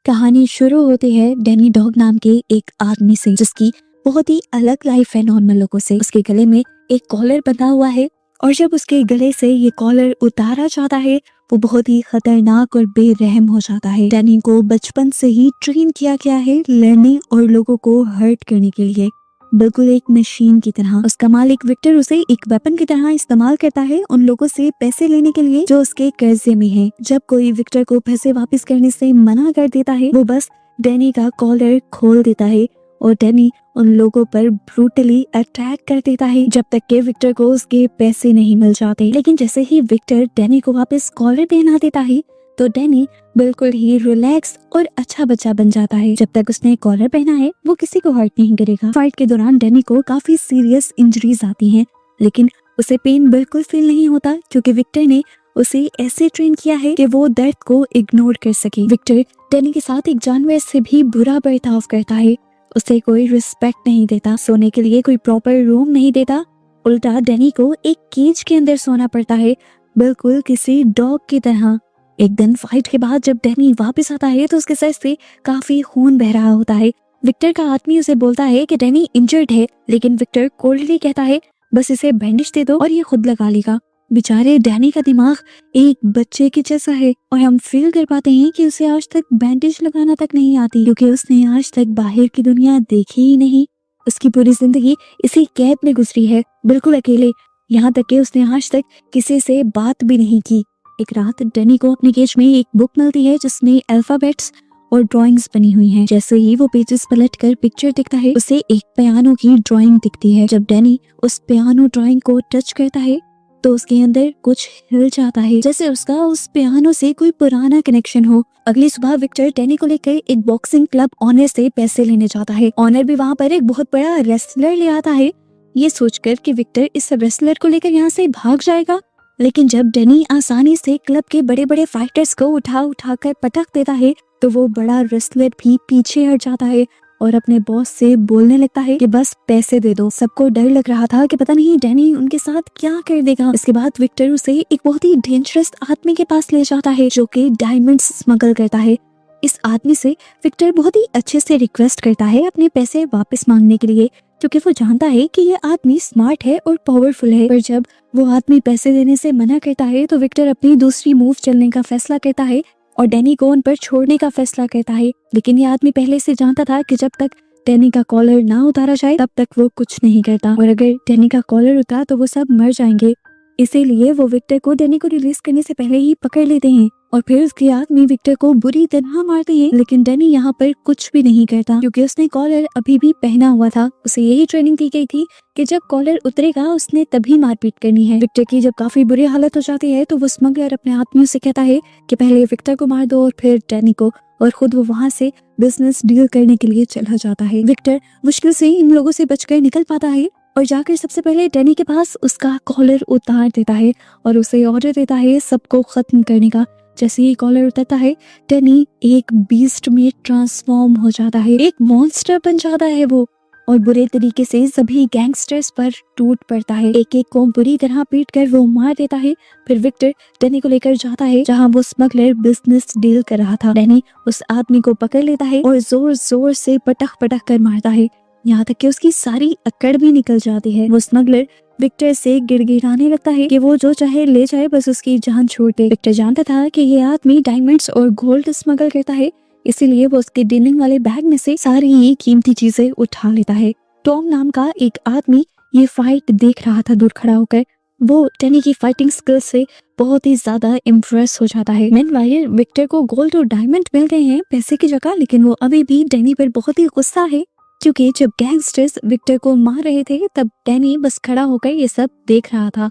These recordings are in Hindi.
कहानी शुरू होती है डैनी डॉग नाम के एक आदमी से, जिसकी बहुत ही अलग लाइफ है नॉर्मल लोगों से। उसके गले में एक कॉलर बंधा हुआ है और जब उसके गले से ये कॉलर उतारा जाता है वो बहुत ही खतरनाक और बेरहम हो जाता है। डैनी को बचपन से ही ट्रेन किया गया है लड़ने और लोगों को हर्ट करने के लिए, बिल्कुल एक मशीन की तरह। उसका मालिक विक्टर उसे एक वेपन की तरह इस्तेमाल करता है उन लोगों से पैसे लेने के लिए जो उसके कर्जे में है। जब कोई विक्टर को पैसे वापस करने से मना कर देता है वो बस डैनी का कॉलर खोल देता है और डैनी उन लोगों पर ब्रूटली अटैक कर देता है जब तक कि विक्टर को उसके पैसे नहीं मिल जाते। लेकिन जैसे ही विक्टर डैनी को वापस कॉलर पहना देता है तो डैनी बिल्कुल ही रिलैक्स और अच्छा बच्चा बन जाता है। जब तक उसने कॉलर पहना है वो किसी को हर्ट नहीं करेगा। फाइट के दौरान डैनी को काफी सीरियस इंजरीज आती हैं, लेकिन उसे पेन बिल्कुल फील नहीं होता क्योंकि विक्टर ने उसे ऐसे ट्रेन किया है कि वो दर्द को इग्नोर कर सके। विक्टर डैनी के साथ एक जानवर से भी बुरा बर्ताव करता है, उसे कोई रिस्पेक्ट नहीं देता, सोने के लिए कोई प्रॉपर रूम नहीं देता, उल्टा डैनी को एक केज के अंदर सोना पड़ता है बिल्कुल किसी डॉग की तरह। एक दिन फाइट के बाद जब डैनी वापस आता है तो उसके सर से काफी खून बह रहा होता है। विक्टर का आदमी उसे बोलता है कि डैनी इंजर्ड है, लेकिन विक्टर कोल्डली कहता है बस इसे बैंडेज दे दो और ये खुद लगा लेगा। बेचारे डैनी का दिमाग एक बच्चे के जैसा है और हम फील कर पाते हैं कि उसे आज तक बैंडेज लगाना तक नहीं आती क्योंकि उसने आज तक बाहर की दुनिया देखी ही नहीं। उसकी पूरी जिंदगी इसी कैब में गुजरी है बिल्कुल अकेले, यहाँ तक कि उसने आज तक किसी से बात भी नहीं की। एक रात डैनी को अपने केज में एक बुक मिलती है जिसमें अल्फाबेट्स और ड्राइंग्स बनी हुई हैं। जैसे ही वो पेजेस पलटकर पिक्चर दिखता है उसे एक पियानो की ड्राइंग दिखती है। जब डैनी उस पियानो ड्राइंग को टच करता है तो उसके अंदर कुछ हिल जाता है, जैसे उसका उस पियानो से कोई पुराना कनेक्शन हो। अगली सुबह विक्टर डैनी को लेकर एक बॉक्सिंग क्लब ऑनर से पैसे लेने जाता है। ऑनर भी वहाँ पर एक बहुत बड़ा रेसलर ले आता है, ये सोचकर कि विक्टर इस रेसलर को लेकर यहाँ से भाग जाएगा। लेकिन जब डैनी आसानी से क्लब के बड़े बड़े फाइटर्स को उठा कर पटक देता है तो वो बड़ा रेसलर भी पीछे हट जाता है और अपने बॉस से बोलने लगता है कि बस पैसे दे दो। सबको डर लग रहा था कि पता नहीं डैनी उनके साथ क्या कर देगा। इसके बाद विक्टर उसे एक बहुत ही डेंजरस आदमी के पास ले जाता है जो कि डायमंड्स स्मगल करता है। इस आदमी से विक्टर बहुत ही अच्छे से रिक्वेस्ट करता है अपने पैसे वापस मांगने के लिए क्योंकि वो जानता है कि ये आदमी स्मार्ट है और पावरफुल है। पर जब वो आदमी पैसे देने से मना करता है तो विक्टर अपनी दूसरी मूव चलने का फैसला करता है और डैनी को उन पर छोड़ने का फैसला करता है। लेकिन ये आदमी पहले से जानता था कि जब तक डैनी का कॉलर ना उतारा जाए तब तक वो कुछ नहीं करता और अगर डैनी का कॉलर उतारा तो वो सब मर जाएंगे। इसीलिए वो विक्टर को डैनी को रिलीज करने से पहले ही पकड़ लेते हैं और फिर उसके आदमी विक्टर को बुरी तरह मारते हैं। लेकिन डैनी यहाँ पर कुछ भी नहीं करता क्योंकि उसने कॉलर अभी भी पहना हुआ था। उसे यही ट्रेनिंग दी गई थी कि जब कॉलर उतरेगा उसने तभी मारपीट करनी है। विक्टर की जब काफी बुरी हालत हो जाती है तो वो स्मगलर अपने आदमियों से कहता है कि पहले विक्टर को मार दो और फिर डैनी को, और खुद वो वहाँ से बिजनेस डील करने के लिए चला जाता है। विक्टर मुश्किल से इन लोगों से बचकर निकल पाता है और जाकर सबसे पहले डैनी के पास उसका कॉलर उतार देता है और उसे ऑर्डर देता है सबको खत्म करने का। जैसे ही कॉलर उतरता है डैनी एक बीस्ट में ट्रांसफॉर्म हो जाता है, एक मॉन्स्टर बन जाता है वो और बुरे तरीके से सभी गैंगस्टर्स पर टूट पड़ता है। एक एक को बुरी तरह पीट कर वो मार देता है। फिर विक्टर डैनी को लेकर जाता है जहां वो स्मगलर बिजनेस डील कर रहा था। डैनी उस आदमी को पकड़ लेता है और जोर जोर से पटक कर मारता है, यहाँ तक कि उसकी सारी अकड़ भी निकल जाती है। वो स्मगलर विक्टर से गिड़गिड़ाने लगता है कि वो जो चाहे ले जाए बस उसकी जान छोड़ दे। विक्टर जानता था कि ये आदमी डायमंड्स और गोल्ड स्मगल करता है, इसीलिए वो उसके डीलिंग वाले बैग में से सारी ये कीमती चीजें उठा लेता है। टॉम नाम का एक आदमी ये फाइट देख रहा था दूर खड़ा होकर। वो डैनी की फाइटिंग स्किल्स से बहुत ही ज्यादा इम्प्रेस हो जाता है। मेनवाइल विक्टर को गोल्ड और डायमंड मिल गए हैं पैसे की जगह, लेकिन वो अभी भी डैनी पर बहुत ही गुस्सा है क्योंकि जब गैंगस्टर्स विक्टर को मार रहे थे तब डैनी बस खड़ा होकर ये सब देख रहा था।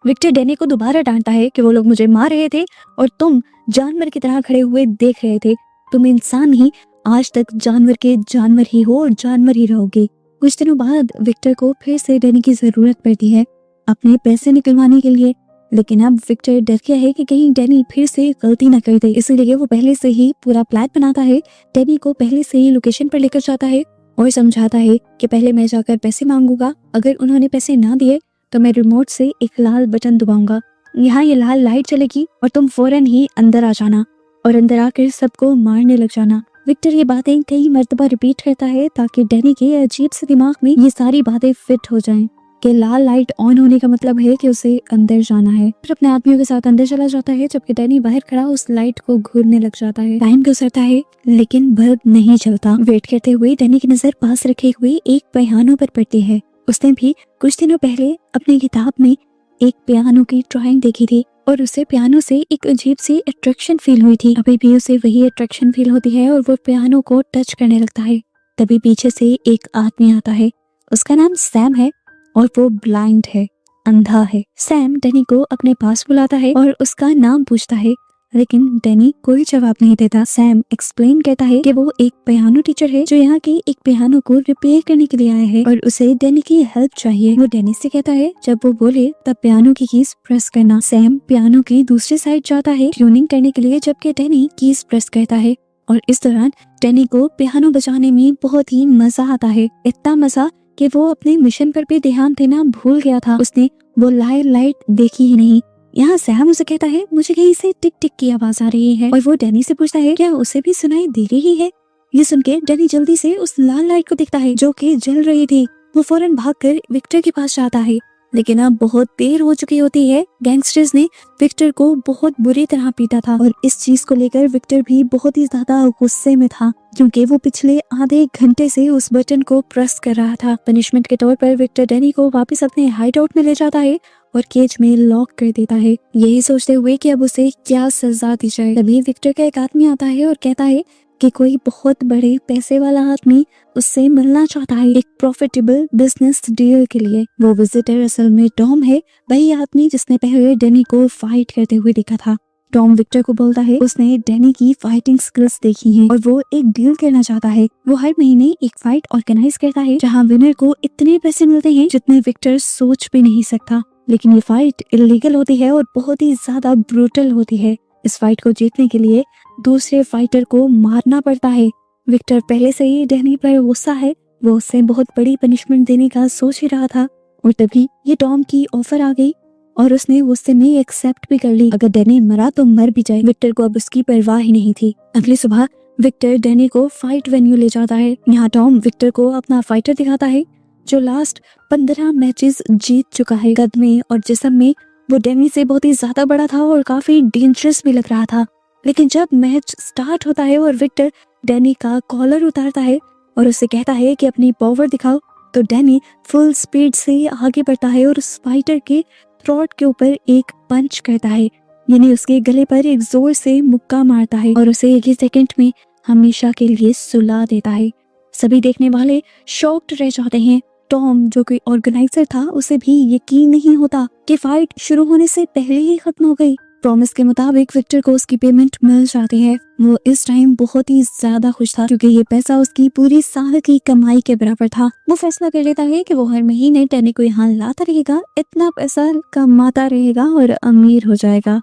विक्टर डैनी को दोबारा डांटता है कि वो लोग मुझे मार रहे थे और तुम जानवर की तरह खड़े हुए देख रहे थे। तुम इंसान नहीं, आज तक जानवर के जानवर ही हो और जानवर ही रहोगे। कुछ दिनों बाद विक्टर को फिर से डैनी की जरूरत पड़ती है अपने पैसे निकलवाने के लिए, लेकिन अब विक्टर डर गया है कि कहीं डैनी फिर से गलती न कर दे। इसीलिए वो पहले से ही पूरा प्लान बनाता है। डैनी को पहले से ही लोकेशन पर लेकर जाता है और समझाता है कि पहले मैं जाकर पैसे मांगूंगा, अगर उन्होंने पैसे ना दिए तो मैं रिमोट से एक लाल बटन दबाऊंगा, यहाँ ये लाल लाइट चलेगी और तुम फौरन ही अंदर आ जाना। और अंदर आकर सबको मारने लग जाना। विक्टर ये बातें कई मर्तबा रिपीट करता है ताकि डैनी के अजीब से दिमाग में ये सारी बातें फिट हो जाएं कि लाल लाइट ऑन होने का मतलब है कि उसे अंदर जाना है। फिर अपने आदमियों के साथ अंदर चला जाता है, जबकि डैनी बाहर खड़ा उस लाइट को घूरने लग जाता है। टाइम गुजरता है लेकिन बल्ब नहीं चलता। वेट करते हुए डैनी की नजर पास रखे हुए एक पियानो पर पड़ती है। उसने भी कुछ दिनों पहले अपनी किताब में एक पियानो की ड्राइंग देखी थी और उसे पियानो से एक अजीब सी अट्रैक्शन फील हुई थी। अभी भी उसे वही अट्रैक्शन फील होती है और वो पियानो को टच करने लगता है। तभी पीछे से एक आदमी आता है। उसका नाम सैम है और वो ब्लाइंड है, अंधा है। सैम डैनी को अपने पास बुलाता है और उसका नाम पूछता है, लेकिन डैनी कोई जवाब नहीं देता। सैम एक्सप्लेन करता है कि वो एक पियानो टीचर है जो यहाँ के एक पियानो को रिपेयर करने के लिए आया है और उसे डैनी की हेल्प चाहिए। वो डैनी से कहता है जब वो बोले तब पियानो की कीज प्रेस करना। सैम पियानो की दूसरी साइड जाता है ट्यूनिंग करने के लिए, जबकि डैनी कीज प्रेस करता है और इस दौरान डैनी को पियानो बजाने में बहुत ही मजा आता है। इतना मजा कि वो अपने मिशन पर भी ध्यान देना भूल गया था। उसने वो लाइट देखी ही नहीं। यहाँ सैम उसे कहता है मुझे कहीं से टिक टिक की आवाज आ रही है और वो डैनी से पूछता है क्या उसे भी सुनाई दे रही है। ये सुन के डैनी जल्दी से उस लाल लाइट को देखता है जो कि जल रही थी। वो फौरन भागकर विक्टर के पास जाता है, लेकिन अब बहुत देर हो चुकी होती है। गैंगस्टर्स ने विक्टर को बहुत बुरी तरह पीटा था और इस चीज को लेकर विक्टर भी बहुत ही ज्यादा गुस्से में था, क्योंकि वो पिछले आधे घंटे से उस बटन को प्रेस कर रहा था। पनिशमेंट के तौर पर विक्टर डैनी को वापस अपने हाइड आउट में ले जाता है और केज में लॉक कर देता है, यही सोचते हुए कि अब उसे क्या सजा दी जाए। तभी विक्टर का एक आदमी आता है और कहता है कि कोई बहुत बड़े पैसे वाला आदमी उससे मिलना चाहता है एक प्रॉफिटेबल बिजनेस डील के लिए। वो विजिटर असल में टॉम है, वही आदमी जिसने पहले डैनी को फाइट करते हुए देखा था। टॉम विक्टर को बोलता है उसने डैनी की फाइटिंग स्किल्स देखी हैं और वो एक डील करना चाहता है। वो हर महीने एक फाइट ऑर्गेनाइज करता है जहां विनर को इतने पैसे मिलते हैं जितने विक्टर सोच भी नहीं सकता। लेकिन ये फाइट इलीगल होती है और बहुत ही ज्यादा ब्रूटल होती है। इस फाइट को जीतने के लिए दूसरे फाइटर को मारना पड़ता है। विक्टर पहले से ही डैनी पर गुस्सा है, वो उससे बहुत बड़ी पनिशमेंट देने का सोच ही रहा था और तभी ये टॉम की ऑफर आ गई और उसने गुस्से में एक्सेप्ट भी कर ली। अगर डैनी मरा तो मर भी जाए, विक्टर को अब उसकी परवाह ही नहीं थी। अगली सुबह विक्टर डैनी को फाइट वेन्यू ले जाता है। यहाँ टॉम विक्टर को अपना फाइटर दिखाता है जो लास्ट 15 मैचेस जीत चुका है। कद में और जिस्म में वो डैनी से बहुत ही ज्यादा बड़ा था और काफी डेंजरस भी लग रहा था। लेकिन जब मैच स्टार्ट होता है और विक्टर डैनी का कॉलर उतारता है और उसे कहता है कि अपनी पावर दिखाओ, तो डैनी फुल स्पीड से आगे बढ़ता है और उस फाइटर के थ्रोट के ऊपर एक पंच करता है, यानी उसके गले पर एक जोर से मुक्का मारता है और उसे एक ही सेकंड में हमेशा के लिए सुला देता है। सभी देखने वाले शॉक्ड रह जाते हैं। टॉम जो कि ऑर्गेनाइजर था उसे भी यकीन नहीं होता कि फाइट शुरू होने से पहले ही खत्म हो गई। प्रॉमिस के मुताबिक विक्टर को उसकी पेमेंट मिल जाती है। वो इस टाइम बहुत ही ज्यादा खुश था क्योंकि ये पैसा उसकी पूरी साल की कमाई के बराबर था। वो फैसला कर लेता है कि वो हर महीने डैनी को यहाँ लाता रहेगा, इतना पैसा कमाता रहेगा और अमीर हो जाएगा।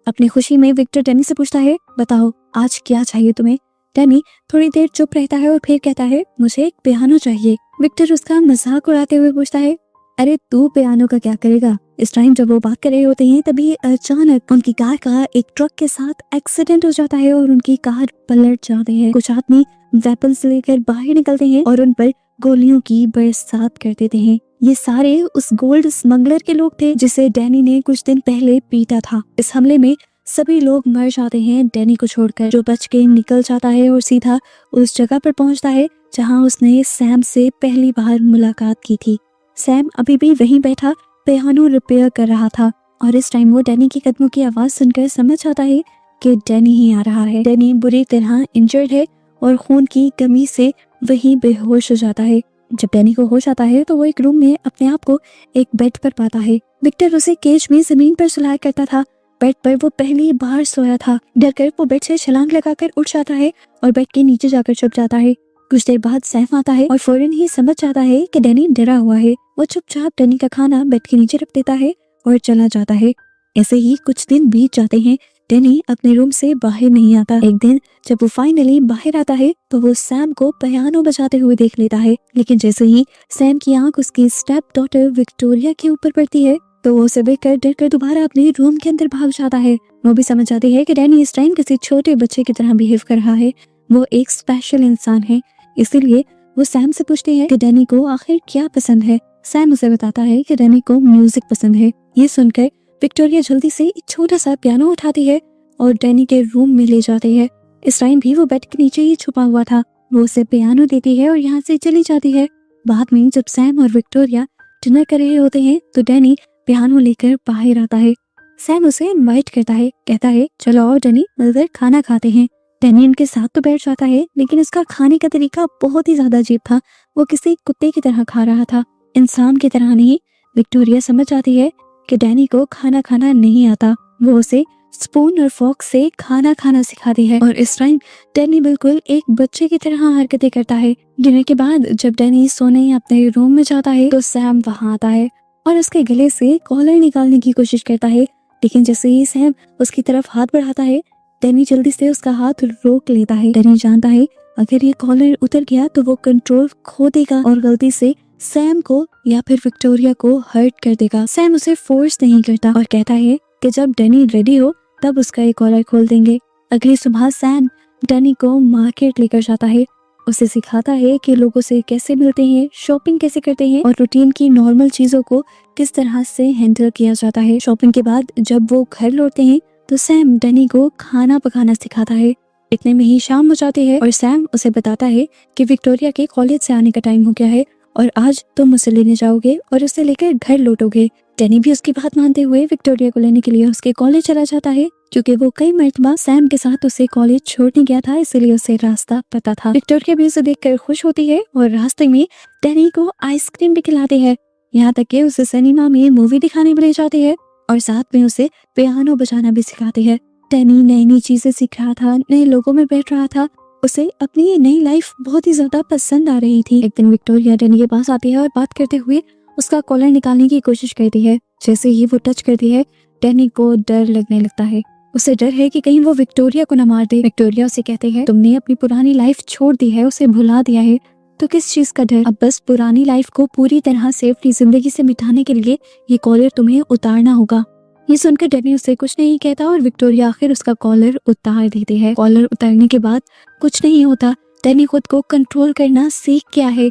अपनी खुशी में विक्टर डैनी से पूछता है बताओ आज क्या चाहिए तुम्हें। डैनी थोड़ी देर चुप रहता है और फिर कहता है मुझे एक पियानो चाहिए। विक्टर उसका मजाक उड़ाते हुए पूछता है अरे तू पियानो का क्या करेगा। इस टाइम जब वो बात कर रहे होते हैं तभी अचानक उनकी कार का एक ट्रक के साथ एक्सीडेंट हो जाता है और उनकी कार पलट जाती है। कुछ आदमी वेपन्स लेकर बाहर निकलते हैं और उन पर गोलियों की बरसात कर देते हैं। ये सारे उस गोल्ड स्मगलर के लोग थे जिसे डैनी ने कुछ दिन पहले पीटा था। इस हमले में सभी लोग मर जाते हैं डैनी को छोड़कर, जो बच के निकल जाता है और सीधा उस जगह पर पहुंचता है जहां उसने सैम से पहली बार मुलाकात की थी। सैम अभी भी वहीं बैठा पियानो रिपेयर कर रहा था और इस टाइम वो डैनी के कदमों की आवाज सुनकर समझ आता है कि डैनी ही आ रहा है। डैनी बुरी तरह इंजर्ड है और खून की कमी से वहीं बेहोश हो जाता है। जब डैनी को होश आता है तो वो एक रूम में अपने आप को एक बेड पर पाता है। विक्टर उसे केज में जमीन पर सुलाया करता था। बेड पर वो पहली बार सोया था। डरकर वो बेड से छलांग लगाकर उठ जाता है और बेड के नीचे जाकर छुप जाता है। कुछ देर बाद सैफ आता है और फौरन ही समझ जाता है कि डैनी डरा हुआ है। वो चुपचाप डैनी का खाना बेड के नीचे रख देता है और चला जाता है। ऐसे ही कुछ दिन बीत जाते हैं। डैनी अपने रूम से बाहर नहीं आता। एक दिन जब वो फाइनली बाहर आता है तो वो सैम को पियानो बजाते हुए देख लेता है, लेकिन जैसे ही सैम की आंख उसकी स्टेप डॉटर विक्टोरिया के ऊपर पड़ती है तो वो उसे देखकर डर कर दोबारा अपने रूम के अंदर भाग जाता है। वो भी समझ जाती है कि डैनी इस टाइम किसी छोटे बच्चे की तरह बिहेव कर रहा है, वो एक स्पेशल इंसान है। इसीलिए वो सैम से पूछती है कि डैनी को आखिर क्या पसंद है। सैम उसे बताता है कि डैनी को म्यूजिक पसंद है। ये सुनकर विक्टोरिया जल्दी से एक छोटा सा पियानो उठाती है और डैनी के रूम में ले जाती है। इस टाइम भी वो बेड के नीचे ही छुपा हुआ था। वो उसे पियानो देती है और यहाँ से चली जाती है। बाद में जब सैम और विक्टोरिया डिनर कर रहे होते हैं तो डैनी पियानो लेकर बाहर आता है। सैम उसे इनवाइट करता है, कहता है चलो आओ डैनी, मिलकर खाना खाते हैं। डैनी उनके साथ तो बैठ जाता है, लेकिन उसका खाने का तरीका बहुत ही ज्यादा अजीब था। वो किसी कुत्ते की तरह खा रहा था, इंसान की तरह नहीं। विक्टोरिया समझ जाती है कि डैनी को खाना खाना नहीं आता। वो उसे स्पून और फॉर्क से खाना खाना सिखाती है और इस टाइम डैनी बिल्कुल एक बच्चे की तरह हरकतें करता है। डिनर के बाद जब डैनी सोने अपने रूम में जाता है तो सैम वहां आता है और उसके गले से कॉलर निकालने की कोशिश करता है, लेकिन जैसे ही सैम उसकी तरफ हाथ बढ़ाता है डैनी जल्दी से उसका हाथ रोक लेता है। डैनी जानता है अगर ये कॉलर उतर गया तो वो कंट्रोल खो देगा और गलती से सैम को या फिर विक्टोरिया को हर्ट कर देगा। सैम उसे फोर्स नहीं करता और कहता है कि जब डैनी रेडी हो तब उसका एक कॉलर खोल देंगे। अगली सुबह सैम डैनी को मार्केट लेकर जाता है, उसे सिखाता है कि लोगों से कैसे मिलते हैं, शॉपिंग कैसे करते हैं और रूटीन की नॉर्मल चीजों को किस तरह से हैंडल किया जाता है। शॉपिंग के बाद जब वो घर लौटते हैं तो सैम डैनी को खाना पकाना सिखाता है। इतने में ही शाम हो जाती है और सैम उसे बताता है कि विक्टोरिया के कॉलेज से आने का टाइम हो गया है और आज तुम उसे लेने जाओगे और उसे लेकर घर लौटोगे। डैनी भी उसकी बात मानते हुए विक्टोरिया को लेने के लिए उसके कॉलेज चला जाता है, क्योंकि वो कई मर्तबा सैम के साथ उसे कॉलेज छोड़ने गया था, इसलिए उसे रास्ता पता था। विक्टोरिया भी उसे देखकर खुश होती है और रास्ते में डैनी को आइसक्रीम भी खिलाती है, यहाँ तक कि उसे सिनेमा में मूवी दिखाने भी ले जाती है और साथ में उसे पियानो बजाना भी सिखाती है। डैनी नई नई चीजें सीख रहा था, नए लोगों में बैठ रहा था, उसे अपनी ये नई लाइफ बहुत ही ज्यादा पसंद आ रही थी। एक दिन विक्टोरिया डैनी के पास आती है और बात करते हुए उसका कॉलर निकालने की कोशिश करती है। जैसे ही वो टच करती है डैनी को डर लगने लगता है। उसे डर है कि कहीं वो विक्टोरिया को न मार दे। विक्टोरिया उसे कहते हैं तुमने अपनी पुरानी लाइफ छोड़ दी है, उसे भुला दिया है, तो किस चीज का डर। अब बस पुरानी लाइफ को पूरी तरह से अपनी जिंदगी से मिटाने के लिए ये कॉलर तुम्हें उतारना होगा। ये सुनकर डैनी उससे कुछ नहीं कहता और विक्टोरिया आखिर उसका कॉलर उतार देती है। कॉलर उतारने के बाद कुछ नहीं होता, डैनी खुद को कंट्रोल करना सीख गया है।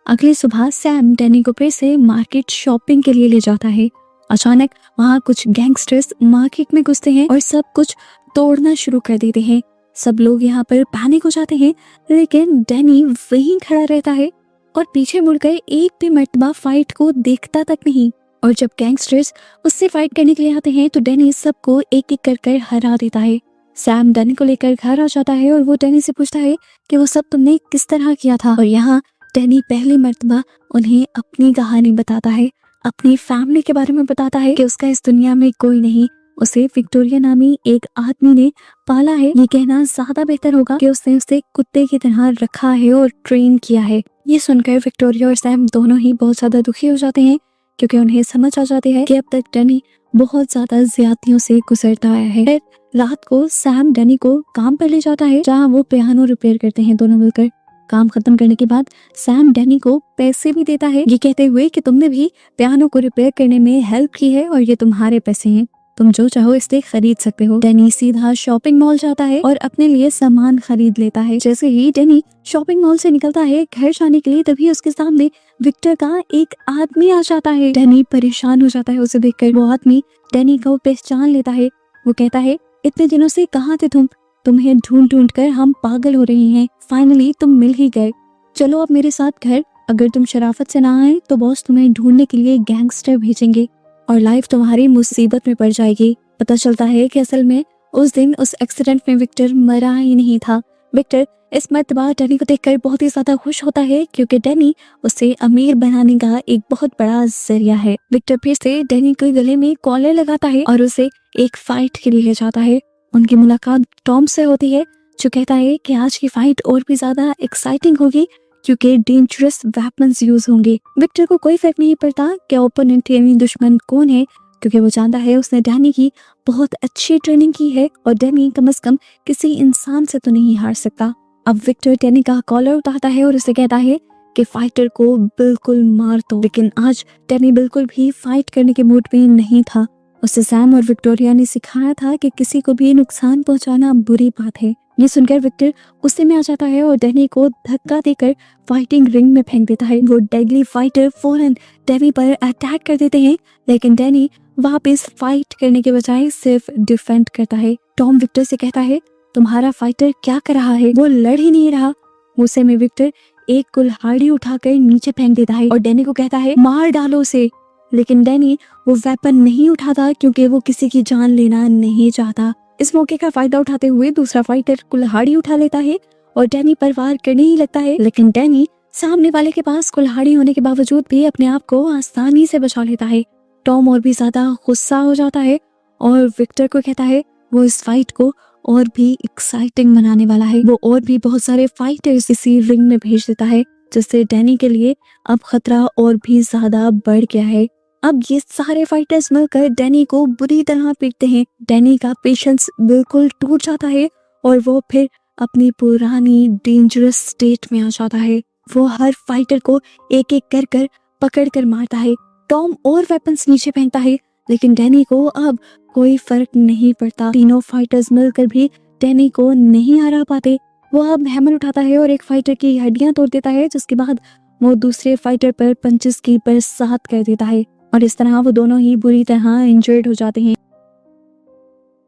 अगली सुबह सैम डैनी को फिर से मार्केट शॉपिंग के लिए ले जाता है। अचानक वहाँ कुछ गैंगस्टर्स मार्केट में घुसते हैं और सब कुछ तोड़ना शुरू कर देते हैं। सब लोग यहाँ पर पैनिक हो जाते हैं, लेकिन डैनी वहीं खड़ा रहता है और पीछे मुड़कर एक भी मर्तबा फाइट को देखता तक नहीं। और जब गैंगस्टर्स उससे फाइट करने के लिए आते हैं तो डैनी सबको एक एक कर कर हरा देता है। सैम डैनी को लेकर घर आ जाता है और वो डैनी से पूछता है कि वो सब तुमने किस तरह किया था। और यहाँ डैनी पहली मर्तबा उन्हें अपनी कहानी बताता है, अपनी फैमिली के बारे में बताता है कि उसका इस दुनिया में कोई नहीं, उसे विक्टोरिया नामी एक आदमी ने पाला है। ये कहना ज्यादा बेहतर होगा कि उसने उसे कुत्ते की तरह रखा है और ट्रेन किया है। ये सुनकर विक्टोरिया और सैम दोनों ही बहुत ज्यादा दुखी हो जाते हैं, क्योंकि उन्हें समझ आ जाती है कि अब तक डैनी बहुत ज्यादा ज्यादतियों से गुजरता आया है। फिर रात को सैम डैनी को काम पर ले जाता है, जहाँ वो पियानो रिपेयर करते हैं दोनों मिलकर। काम खत्म करने के बाद सैम डैनी को पैसे भी देता है, ये कहते हुए कि तुमने भी पियानो को रिपेयर करने में हेल्प की है और ये तुम्हारे पैसे हैं, तुम जो चाहो इससे खरीद सकते हो। डैनी सीधा शॉपिंग मॉल जाता है और अपने लिए सामान खरीद लेता है। जैसे ही डैनी शॉपिंग मॉल से निकलता है घर जाने के लिए, तभी उसके सामने विक्टर का एक आदमी आ जाता है। डैनी परेशान हो जाता है उसे देखकर। वो आदमी डैनी को पहचान लेता है। वो कहता है इतने दिनों से कहाँ थे तुम, तुम्हें ढूंढ ढूंढ कर हम पागल हो रहे हैं, फाइनली तुम मिल ही गए, चलो अब मेरे साथ घर। अगर तुम शराफत से ना आए तो बॉस तुम्हें ढूंढने के लिए गैंगस्टर भेजेंगे और लाइफ तुम्हारी मुसीबत में पड़ जाएगी। पता चलता है कि असल में उस दिन उस एक्सीडेंट में विक्टर मरा ही नहीं था। विक्टर इस मर्तबा डैनी को देखकर बहुत ही ज्यादा खुश होता है, क्योंकि डैनी उसे अमीर बनाने का एक बहुत बड़ा जरिया है। विक्टर फिर से डैनी के गले में कॉलर लगाता है और उसे एक फाइट के लिए ले जाता है। उनकी मुलाकात टॉम से होती है, जो कहता है कि आज की फाइट और भी ज्यादा एक्साइटिंग होगी क्योंकि डेंजरस वेपन्स यूज होंगे। विक्टर को कोई फर्क नहीं पड़ता कि ओपोनेंट यानी दुश्मन कौन है, क्योंकि वो जानता है उसने डैनी की बहुत अच्छी ट्रेनिंग की है और डैनी कम से कम किसी इंसान से तो नहीं हार सकता। अब विक्टर डैनी का कॉलर उतारता है और उसे कहता है कि फाइटर को बिल्कुल मार दो, लेकिन आज डैनी बिल्कुल भी फाइट करने के मूड में नहीं था। उसे सैम और विक्टोरिया ने सिखाया था कि किसी को भी नुकसान पहुंचाना बुरी बात है। ये सुनकर विक्टर गुस्से में आ जाता है और डैनी को धक्का देकर फाइटिंग रिंग में फेंक देता है। वो डेडली फाइटर फौरन डैनी पर अटैक कर देते हैं, लेकिन डैनी वापस फाइट करने के बजाय सिर्फ डिफेंड करता है। टॉम विक्टर से कहता है, तुम्हारा फाइटर क्या कर रहा है, वो लड़ ही नहीं रहा। गुस्से में विक्टर एक कुल्हाड़ी उठाकर नीचे फेंक देता है और डैनी को कहता है, मार डालो उसे। लेकिन डैनी वो वेपन नहीं उठाता क्योंकि वो किसी की जान लेना नहीं चाहता। इस मौके का फायदा उठाते हुए दूसरा फाइटर कुल्हाड़ी उठा लेता है और डैनी पर वार करने ही लगता है, लेकिन डैनी सामने वाले के पास कुल्हाड़ी होने के बावजूद भी अपने आप को आसानी से बचा लेता है। टॉम और भी ज्यादा गुस्सा हो जाता है और विक्टर को कहता है वो इस फाइट को और भी एक्साइटिंग बनाने वाला है। वो और भी बहुत सारे फाइटर्स इसी रिंग में भेज देता है, जिससे डैनी के लिए अब खतरा और भी ज्यादा बढ़ गया है। अब ये सारे फाइटर्स मिलकर डैनी को बुरी तरह पीटते हैं। डैनी का पेशेंस बिल्कुल टूट जाता है और वो फिर अपनी पुरानी डेंजरस स्टेट में आ जाता है। वो हर फाइटर को एक एक कर कर पकड़ कर मारता है। टॉम और वेपन्स नीचे फेंकता है, लेकिन डैनी को अब कोई फर्क नहीं पड़ता। तीनों फाइटर्स मिलकर भी डैनी को नहीं हरा पाते। वो अब हैमर उठाता है और एक फाइटर की हड्डियां तोड़ देता है, जिसके बाद वो दूसरे फाइटर पर पंचेस की बरसात कर देता है और इस तरह वो दोनों ही बुरी तरह इंजर्ड हो जाते हैं।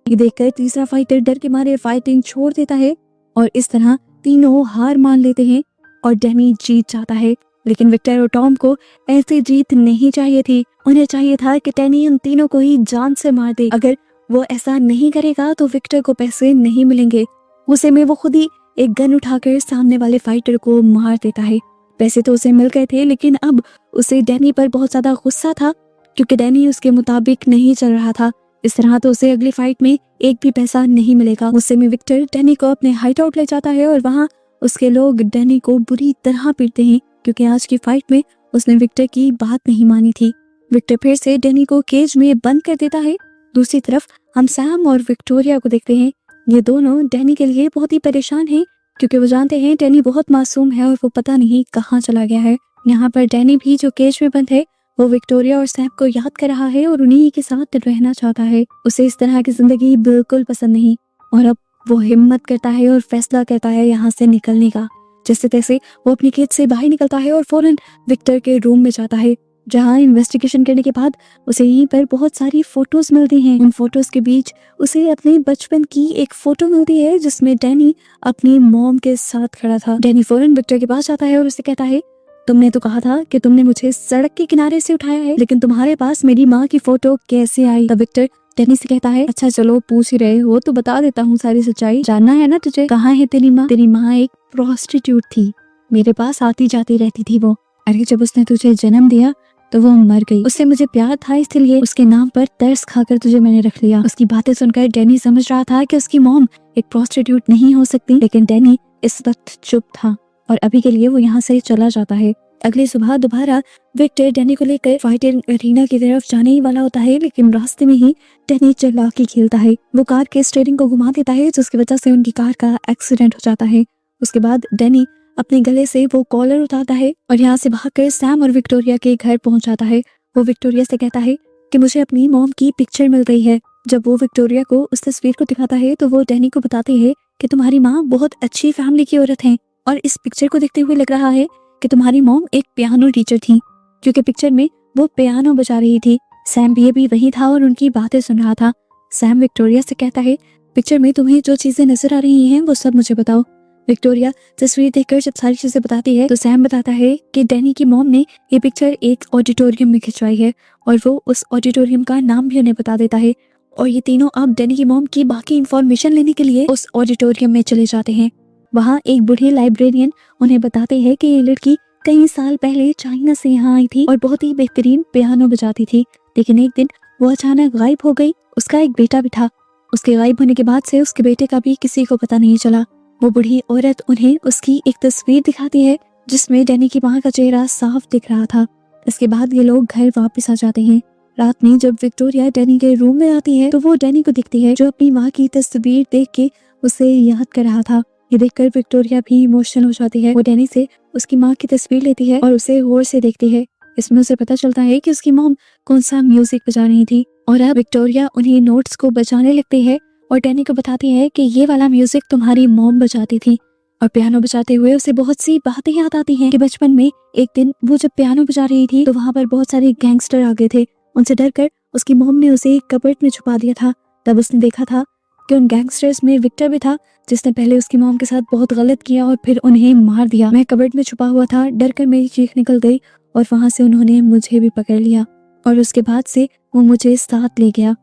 ये देखकर तीसरा फाइटर डर के मारे फाइटिंग छोड़ देता है और इस तरह तीनों हार मान लेते हैं और डैनी जीत जाता है। लेकिन विक्टर और टॉम को ऐसी जीत नहीं चाहिए थी। उन्हें चाहिए था कि डैनी उन तीनों को ही जान से मार दे। अगर वो ऐसा नहीं करेगा तो विक्टर को पैसे नहीं मिलेंगे। गुस्से में वो खुद ही एक गन उठाकर सामने वाले फाइटर को मार देता है। पैसे तो उसे मिल गए थे, लेकिन अब उसे डैनी पर बहुत ज्यादा गुस्सा था क्योंकि डैनी उसके मुताबिक नहीं चल रहा था। इस तरह तो उसे अगली फाइट में एक भी पैसा नहीं मिलेगा। गुस्से में विक्टर डैनी को अपने हाइट आउट ले जाता है और वहाँ उसके लोग डैनी को बुरी तरह पीटते हैं क्योंकि आज की फाइट में उसने विक्टर की बात नहीं मानी थी। विक्टर फिर से डैनी को केज में बंद कर देता है। दूसरी तरफ हम सैम और विक्टोरिया को देखते हैं। ये दोनों डैनी के लिए बहुत ही परेशान हैं क्योंकि वो जानते हैं डैनी बहुत मासूम है और वो पता नहीं कहाँ चला गया है। यहाँ पर डैनी भी जो केज में बंद है वो विक्टोरिया और सैम को याद कर रहा है और उन्हीं के साथ रहना चाहता है। उसे इस तरह की जिंदगी बिल्कुल पसंद नहीं और अब वो हिम्मत करता है और फैसला करता है यहाँ से निकलने का। जैसे तैसे वो अपनी केज से बाहर निकलता है और फौरन विक्टर के रूम में जाता है, जहाँ इन्वेस्टिगेशन करने के बाद उसे यहीं पर बहुत सारी फोटोज मिलती हैं। उन फोटोज के बीच उसे अपने बचपन की एक फोटो मिलती है जिसमें डैनी अपनी मॉम के साथ खड़ा था। डैनी फौरन विक्टर के पास जाता है और उसे कहता है, तुमने तो कहा था कि तुमने मुझे सड़क के किनारे से उठाया है, लेकिन तुम्हारे पास मेरी माँ की फोटो कैसे आई? तब विक्टर डैनी से कहता है, अच्छा चलो पूछ ही रहे हो तो बता देता हूँ सारी सच्चाई। जानना है ना तुझे, कहाँ है तेरी माँ? तेरी माँ एक प्रोस्टिट्यूट थी, मेरे पास आती जाती रहती थी वो। अरे जब उसने तुझे जन्म दिया तो वो मर गई। उससे मुझे प्यार था, इसलिए उसके नाम पर तरस खाकर तुझे मैंने रख लिया। उसकी बातें सुनकर डैनी समझ रहा था कि उसकी मॉम एक प्रोस्टिट्यूट नहीं हो सकती, लेकिन डैनी इस वक्त चुप था और अभी के लिए वो यहाँ से चला जाता है। अगली सुबह दोबारा विक्टर डैनी को लेकर फाइटिंग अरीना की तरफ जाने ही वाला होता है, लेकिन रास्ते में ही डैनी चालाकी खेलता है। वो कार के स्टीयरिंग को घुमा देता है, जिसकी वजह से उनकी कार का एक्सीडेंट हो जाता है। उसके बाद डैनी अपने गले से वो कॉलर उतारता है और यहाँ से भागकर सैम और विक्टोरिया के घर पहुंच जाता है। वो विक्टोरिया से कहता है कि मुझे अपनी मॉम की पिक्चर मिल गई है। जब वो विक्टोरिया को उस तस्वीर को दिखाता है तो वो डैनी को बताते हैं कि तुम्हारी माँ बहुत अच्छी फैमिली की औरत है और इस पिक्चर को देखते हुए लग रहा है कि तुम्हारी मॉम एक पियानो टीचर थी, क्योंकि पिक्चर में वो पियानो बजा रही थी। सैम भी वही था और उनकी बातें सुन रहा था। सैम विक्टोरिया से कहता है, पिक्चर में तुम्हें जो चीजें नजर आ रही हैं वो सब मुझे बताओ। विक्टोरिया तस्वीर देखकर जब सारी चीजें बताती है तो सैम बताता है कि डैनी की मॉम ने ये पिक्चर एक ऑडिटोरियम में खिंचवाई है और वो उस ऑडिटोरियम का नाम भी उन्हें बता देता है और ये तीनों अब डैनी की मॉम की बाकी इंफॉर्मेशन लेने के लिए उस ऑडिटोरियम में चले जाते हैं। वहाँ एक बूढ़ी लाइब्रेरियन उन्हें बताते हैं कि ये लड़की कई साल पहले चाइना से यहाँ आई थी और बहुत ही बेहतरीन पियानो बजाती थी, लेकिन एक दिन वो अचानक गायब हो गई। उसका एक बेटा भी था। उसके गायब होने के बाद से उसके बेटे का भी किसी को पता नहीं चला। वो बूढ़ी औरत उन्हें उसकी एक तस्वीर दिखाती है जिसमें डैनी की माँ का चेहरा साफ दिख रहा था। इसके बाद ये लोग घर वापस आ जाते हैं। रात में जब विक्टोरिया डैनी के रूम में आती है तो वो डैनी को दिखती है जो अपनी माँ की तस्वीर देख के उसे याद कर रहा था। ये देखकर विक्टोरिया भी इमोशनल हो जाती है। वो डैनी से उसकी माँ की तस्वीर लेती है और उसे गौर से देखती है। इसमें उसे पता चलता है कि उसकी मॉम कौन सा म्यूजिक बजा रही थी और अब विक्टोरिया उन्हीं नोट्स को बजाने लगती है और डैनी को बताती है कि ये वाला म्यूजिक तुम्हारी मॉम बजाती थी। और पियानो बजाते हुए उसे बहुत सी बातें याद आती हैं कि बचपन में एक दिन वो जब पियानो बजा रही थी तो वहां पर बहुत सारे गैंगस्टर आ गए थे। उनसे डरकर उसकी मॉम ने उसे एक कबर्ड में छुपा दिया था। तब उसने देखा था कि उन गैंगस्टर्स में विक्टर भी था, जिसने पहले उसकी मॉम के साथ बहुत गलत किया और फिर उन्हें मार दिया। मैं कबर्ड में छुपा हुआ था, डर कर मेरी चीख निकल गई और वहां से उन्होंने मुझे भी पकड़ लिया और उसके बाद से वो मुझे साथ ले गया।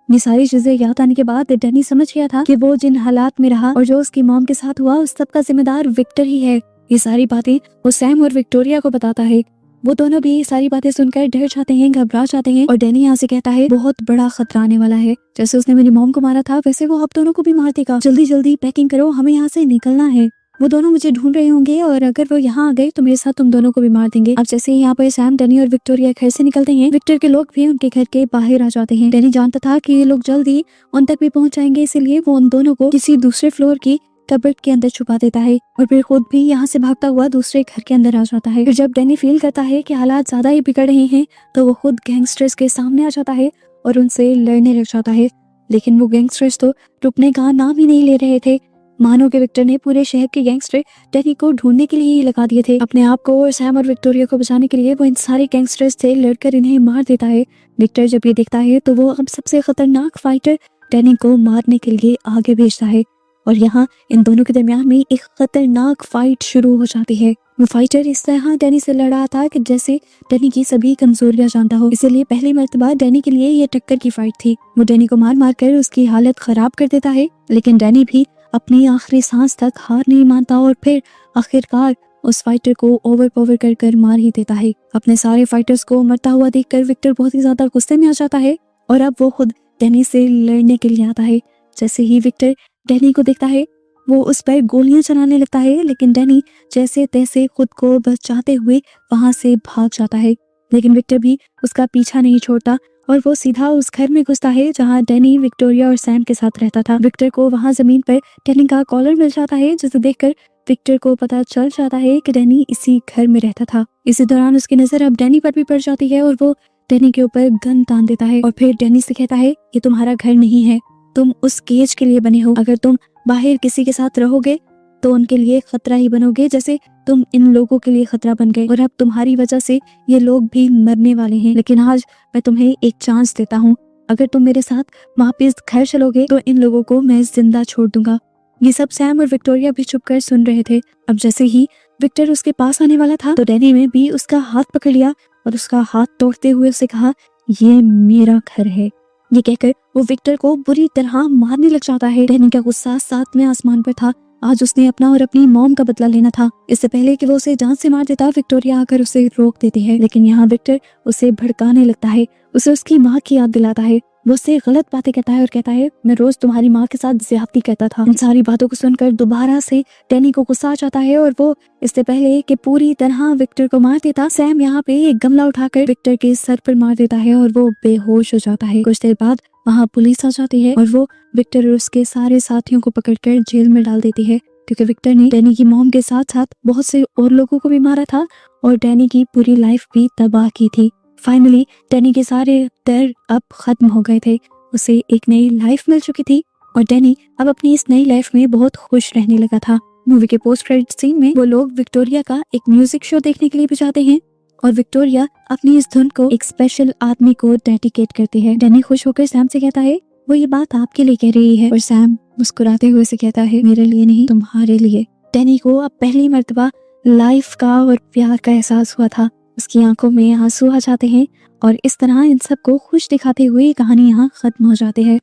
ये सारी चीजें याद आने के बाद डैनी समझ गया था कि वो जिन हालात में रहा और जो उसकी मॉम के साथ हुआ उस सब का जिम्मेदार विक्टर ही है। ये सारी बातें वो सैम और विक्टोरिया को बताता है। वो दोनों भी ये सारी बातें सुनकर डर जाते हैं, घबरा जाते हैं और डैनी यहाँ से कहता है बहुत बड़ा खतरा आने वाला है। जैसे उसने मेरी मॉम को मारा था वैसे वो आप दोनों को भी मार देगा। जल्दी जल्दी पैकिंग करो, हमें यहाँ से निकलना है। वो दोनों मुझे ढूंढ रहे होंगे और अगर वो यहाँ आ गए तो मेरे साथ तुम दोनों को भी मार देंगे। अब जैसे ही यहाँ पर सैम, डैनी और विक्टोरिया घर से निकलते हैं, विक्टर के लोग भी उनके घर के बाहर आ जाते हैं। डैनी जानता था कि ये लोग जल्दी उन तक भी पहुंच जाएंगे, इसलिए वो उन दोनों को किसी दूसरे फ्लोर की कबर्ड के अंदर छुपा देता है और फिर खुद भी यहाँ से भागता हुआ दूसरे घर के अंदर आ जाता है। फिर जब डैनी फील करता है कि हालात ज्यादा ही बिगड़ रहे हैं तो वो खुद गैंगस्टर्स के सामने आ जाता है और उनसे लड़ने लग जाता है। लेकिन वो गैंगस्टर्स तो रुकने का नाम ही नहीं ले रहे थे। मानो के विक्टर ने पूरे शहर के गैंगस्टर डैनी को ढूंढने के लिए ही लगा दिए थे। अपने आप को और सैम और विक्टोरिया को बचाने के लिए वो इन सारे गैंगस्टर्स से लड़कर इन्हें मार देता है। विक्टर जब ये देखता है तो वो अब सबसे खतरनाक फाइटर डैनी को मारने के लिए आगे भेजता है और यहाँ इन दोनों के दरमियान में एक खतरनाक फाइट शुरू हो जाती है। वो फाइटर इस तरह डैनी से लड़ा था कि जैसे डैनी की सभी कमजोरियां जानता हो, इसलिए पहली मर्तबा डैनी के लिए ये टक्कर की फाइट थी। वो डैनी को मार मार कर उसकी हालत खराब कर देता है, लेकिन डैनी भी अपनी आखिरी सांस तक हार नहीं मानता और फिर आखिरकार उस फाइटर को ओवर पावर कर कर मार ही देता है। अपने सारे फाइटर्स को मरता हुआ देखकर विक्टर बहुत ही ज्यादा गुस्से में आ जाता है और अब वो खुद डैनी से लड़ने के लिए आता है। जैसे ही विक्टर डैनी को देखता है वो उस पर गोलियां चलाने लगता है, लेकिन डैनी जैसे तैसे खुद को बचाते हुए वहां से भाग जाता है। लेकिन विक्टर भी उसका पीछा नहीं छोड़ता और वो सीधा उस घर में घुसता है जहाँ डैनी, विक्टोरिया और सैम के साथ रहता था। विक्टर को वहाँ जमीन पर डैनी का कॉलर मिल जाता है, जिसे देखकर विक्टर को पता चल जाता है कि डैनी इसी घर में रहता था। इसी दौरान उसकी नजर अब डैनी पर भी पड़ जाती है और वो डैनी के ऊपर गन तान देता है और फिर डैनी से कहता है ये तुम्हारा घर नहीं है, तुम उस केज के लिए बने हो। अगर तुम बाहर किसी के साथ रहोगे तो उनके लिए खतरा ही बनोगे, जैसे तुम इन लोगों के लिए खतरा बन गए और अब तुम्हारी वजह से ये लोग भी मरने वाले हैं। लेकिन आज मैं तुम्हें एक चांस देता हूँ, अगर तुम मेरे साथ वापस घर चलोगे तो इन लोगों को मैं जिंदा छोड़ दूंगा। ये सब सैम और विक्टोरिया भी चुपकर सुन रहे थे। अब जैसे ही विक्टर उसके पास आने वाला था तो डैनी ने भी उसका हाथ पकड़ लिया और उसका हाथ तोड़ते हुए उसे कहा ये मेरा घर है। ये कहकर वो विक्टर को बुरी तरह मारने लग जाता है। डैनी का गुस्सा सातवें आसमान पर था। आज उसने अपना और अपनी मॉम का बदला लेना था। इससे पहले कि वो उसे जान से मार देता, विक्टोरिया आकर उसे रोक देती है, लेकिन यहाँ विक्टर उसे भड़काने लगता है, उसे उसकी माँ की याद दिलाता है। वो उससे गलत बातें कहता है और कहता है मैं रोज तुम्हारी माँ के साथ ज्यादती करता था। इन सारी बातों को सुनकर दोबारा से डैनी को गुस्सा आ जाता है और वो इससे पहले कि पूरी तरह विक्टर को मार देता, सैम यहाँ पे एक गमला उठाकर विक्टर के सर पर मार देता है और वो बेहोश हो जाता है। कुछ देर बाद वहाँ पुलिस आ जाती है और वो विक्टर और उसके सारे साथियों को पकड़कर जेल में डाल देती है, क्योंकि विक्टर ने डैनी की मॉम के साथ साथ बहुत से और लोगों को भी मारा था और डैनी की पूरी लाइफ भी तबाह की थी। फाइनली डैनी के सारे डर अब खत्म हो गए थे, उसे एक नई लाइफ मिल चुकी थी और डैनी अब अपनी इस नई लाइफ में बहुत खुश रहने लगा था। मूवी के पोस्ट क्रेडिट सीन में वो लोग विक्टोरिया का एक म्यूजिक शो देखने के लिए भी जाते हैं और विक्टोरिया अपनी इस धुन को एक स्पेशल आदमी को डेडिकेट करती है। डैनी खुश होकर सैम से कहता है वो ये बात आपके लिए कह रही है और सैम मुस्कुराते हुए से कहता है मेरे लिए नहीं, तुम्हारे लिए। डैनी को अब पहली मर्तबा लाइफ का और प्यार का एहसास हुआ था। उसकी आंखों में आंसू आ जाते हैं और इस तरह इन सबको खुश दिखाते हुए कहानी यहाँ खत्म हो जाती है।